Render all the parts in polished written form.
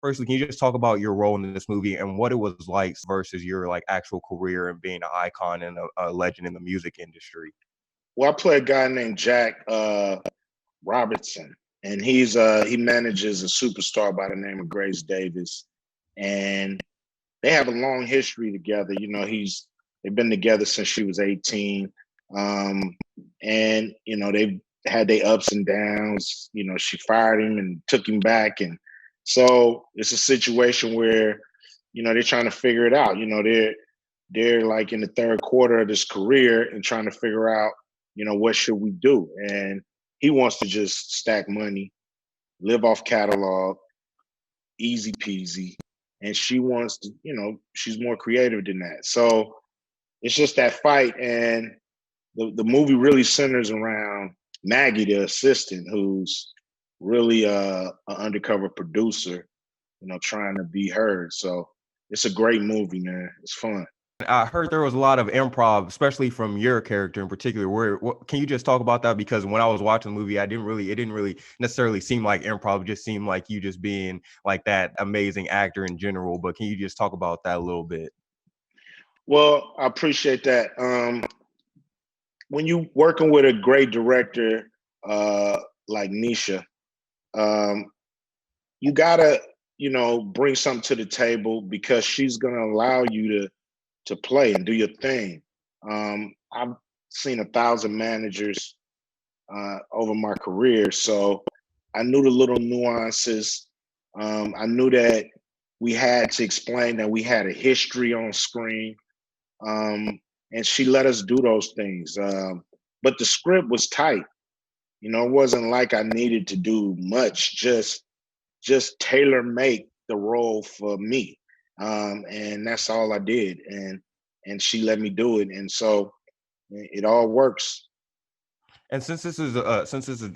firstly, can you just talk about your role in this movie and what it was like versus your like actual career and being an icon and a legend in the music industry? Well, I play a guy named Jack Robertson, and he manages a superstar by the name of Grace Davis, and they have a long history together. They've been together since she was 18, um, and they've had their ups and downs. She fired him and took him back, and so it's a situation where they're trying to figure it out. They're like in the third quarter of his career and trying to figure out, what should we do? And he wants to just stack money, live off catalog, easy peasy. And she wants to, she's more creative than that. So it's just that fight. And the movie really centers around Maggie, the assistant, who's really an undercover producer, trying to be heard. So it's a great movie, man. It's fun. I heard there was a lot of improv, especially from your character in particular. Can you just talk about that? Because when I was watching the movie, it didn't really necessarily seem like improv. It just seemed like you just being like that amazing actor in general. But can you just talk about that a little bit? Well, I appreciate that. When you working with a great director like Nisha, um, you gotta, bring something to the table because she's gonna allow you to play and do your thing. I've seen 1,000 managers over my career, so I knew the little nuances. I knew that we had to explain that we had a history on screen, and she let us do those things. But the script was tight. It wasn't like I needed to do much. Just tailor make the role for me, and that's all I did. And she let me do it, and so it all works. And since this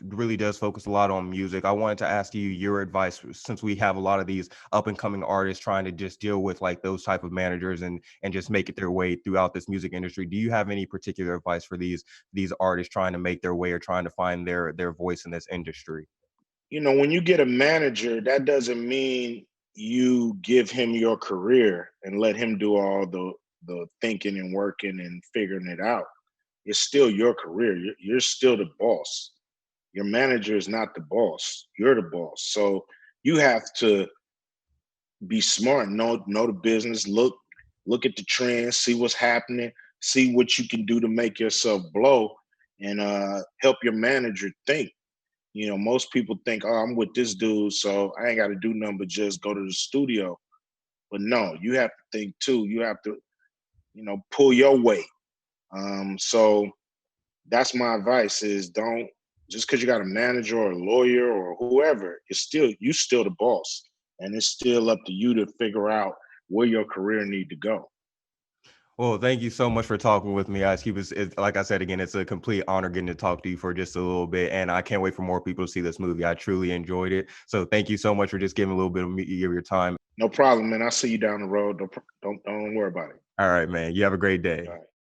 really does focus a lot on music, I wanted to ask you your advice since we have a lot of these up and coming artists trying to just deal with like those type of managers and just make it their way throughout this music industry. Do you have any particular advice for these artists trying to make their way or trying to find their voice in this industry? When you get a manager, that doesn't mean you give him your career and let him do all the thinking and working and figuring it out. It's still your career. You're still the boss. Your manager is not the boss. You're the boss. So you have to be smart, know the business, look at the trends, see what's happening, see what you can do to make yourself blow, and help your manager think. Most people think, oh, I'm with this dude, so I ain't got to do nothing but just go to the studio. But no, you have to think too. You have to, pull your weight. So that's my advice: is don't just because you got a manager or a lawyer or whoever, you still the boss, and it's still up to you to figure out where your career need to go. Well, thank you so much for talking with me, guys. Like I said again, it's a complete honor getting to talk to you for just a little bit, and I can't wait for more people to see this movie. I truly enjoyed it. So thank you so much for just giving a little bit of your time. No problem, man. I'll see you down the road. Don't worry about it. All right, man. You have a great day. All right.